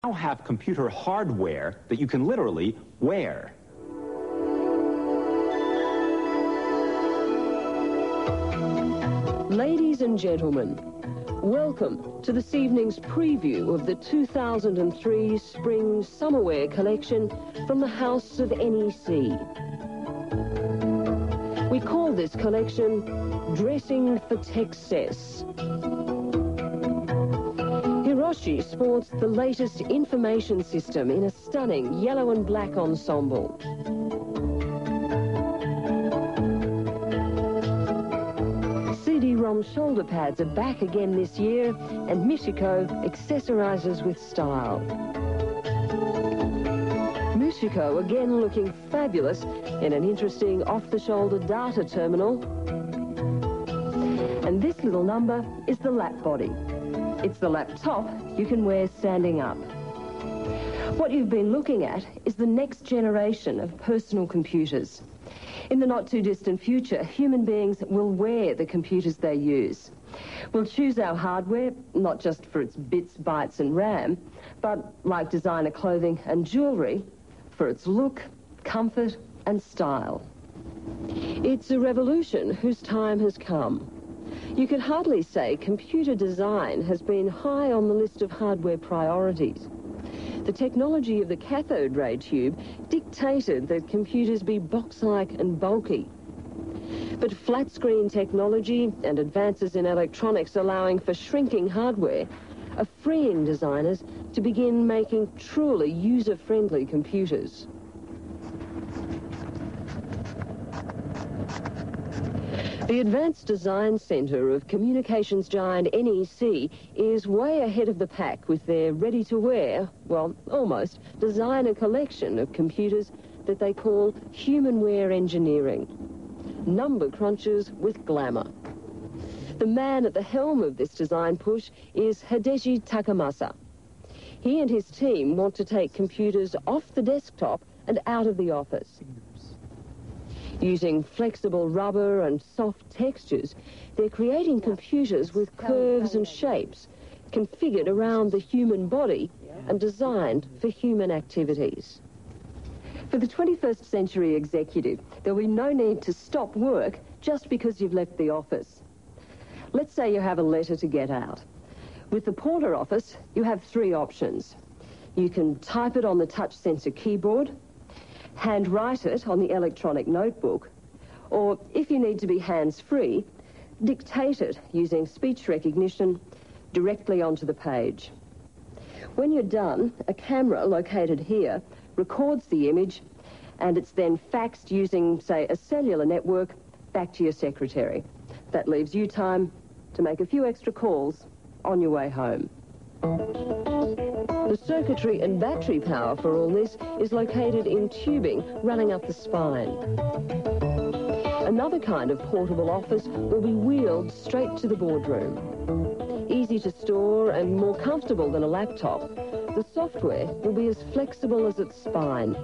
now have computer hardware that you can literally wear. Ladies and gentlemen, welcome to this evening's preview of the 2003 Spring Summerwear collection from the House of NEC. We call this collection Dressing for Texas. Hiroshi sports the latest information system in a stunning yellow and black ensemble. CD-ROM shoulder pads are back again this year, and Michiko accessorizes with style. Michiko again looking fabulous in an interesting off-the-shoulder data terminal. And this little number is the lap body. It's the laptop you can wear standing up. What you've been looking at is the next generation of personal computers. In the not-too-distant future, human beings will wear the computers they use. We'll choose our hardware, not just for its bits, bytes and RAM, but, like designer clothing and jewellery, for its look, comfort and style. It's a revolution whose time has come. You could hardly say computer design has been high on the list of hardware priorities. The technology of the cathode ray tube dictated that computers be box-like and bulky. But flat-screen technology and advances in electronics allowing for shrinking hardware are freeing designers to begin making truly user-friendly computers. The Advanced Design Centre of communications giant NEC is way ahead of the pack with their ready-to-wear, well, almost, designer collection of computers that they call human-wear engineering. Number crunchers with glamour. The man at the helm of this design push is Hideshi Takamasa. He and his team want to take computers off the desktop and out of the office. Using flexible rubber and soft textures, they're creating computers with curves and shapes, configured around the human body and designed for human activities. For the 21st century executive, there'll be no need to stop work just because you've left the office. Let's say you have a letter to get out. With the Porter office, you have three options. You can type it on the touch sensor keyboard, handwrite it on the electronic notebook, or if you need to be hands-free, dictate it using speech recognition directly onto the page. When you're done, a camera located here records the image, and it's then faxed using, say, a cellular network back to your secretary. That leaves you time to make a few extra calls on your way home. The circuitry and battery power for all this is located in tubing running up the spine. Another kind of portable office will be wheeled straight to the boardroom. Easy to store and more comfortable than a laptop, the software will be as flexible as its spine,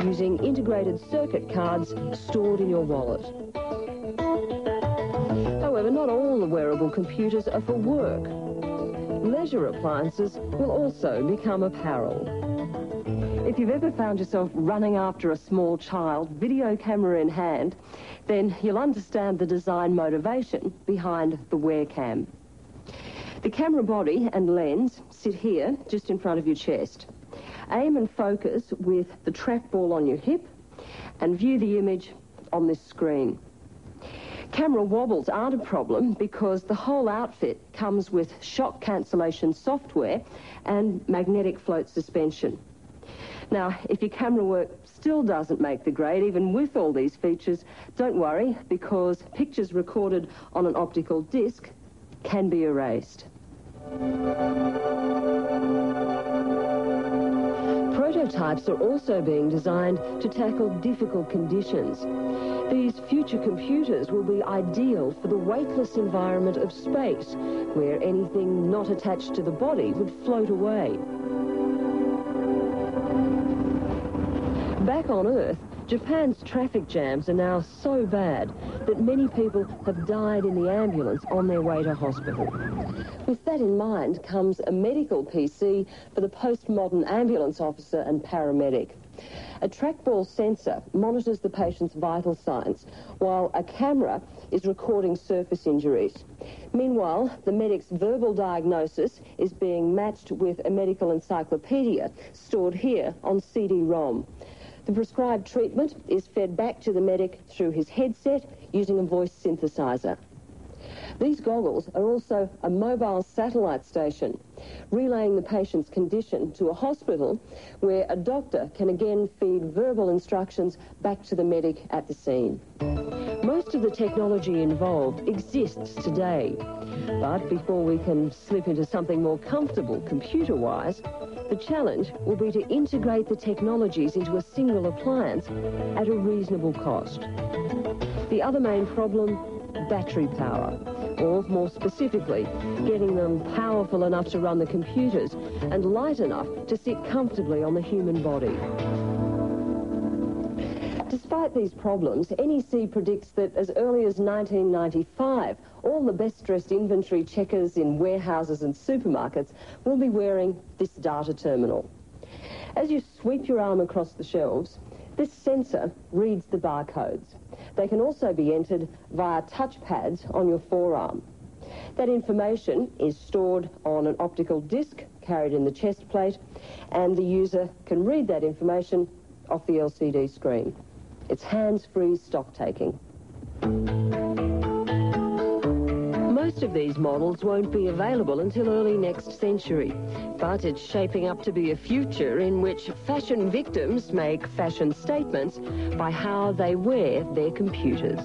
using integrated circuit cards stored in your wallet. However, not all the wearable computers are for work. Leisure appliances will also become apparel. If you've ever found yourself running after a small child, video camera in hand, then you'll understand the design motivation behind the WearCam. The camera body and lens sit here, just in front of your chest. Aim and focus with the trackball on your hip and view the image on this screen. Camera wobbles aren't a problem because the whole outfit comes with shock cancellation software and magnetic float suspension. Now, if your camera work still doesn't make the grade, even with all these features, don't worry, because pictures recorded on an optical disc can be erased. Prototypes are also being designed to tackle difficult conditions. These future computers will be ideal for the weightless environment of space, where anything not attached to the body would float away. Back on Earth, Japan's traffic jams are now so bad that many people have died in the ambulance on their way to hospital. With that in mind comes a medical PC for the postmodern ambulance officer and paramedic. A trackball sensor monitors the patient's vital signs, while a camera is recording surface injuries. Meanwhile, the medic's verbal diagnosis is being matched with a medical encyclopedia stored here on CD-ROM. The prescribed treatment is fed back to the medic through his headset using a voice synthesizer. These goggles are also a mobile satellite station, relaying the patient's condition to a hospital where a doctor can again feed verbal instructions back to the medic at the scene. Most of the technology involved exists today, but before we can slip into something more comfortable computer-wise, the challenge will be to integrate the technologies into a single appliance at a reasonable cost. The other main problem, battery power, or more specifically, getting them powerful enough to run the computers and light enough to sit comfortably on the human body. Despite these problems, NEC predicts that as early as 1995, all the best-dressed inventory checkers in warehouses and supermarkets will be wearing this data terminal. As you sweep your arm across the shelves, this sensor reads the barcodes. They can also be entered via touchpads on your forearm. That information is stored on an optical disc carried in the chest plate, and the user can read that information off the LCD screen. It's hands-free stock-taking. Most of these models won't be available until early next century, but it's shaping up to be a future in which fashion victims make fashion statements by how they wear their computers.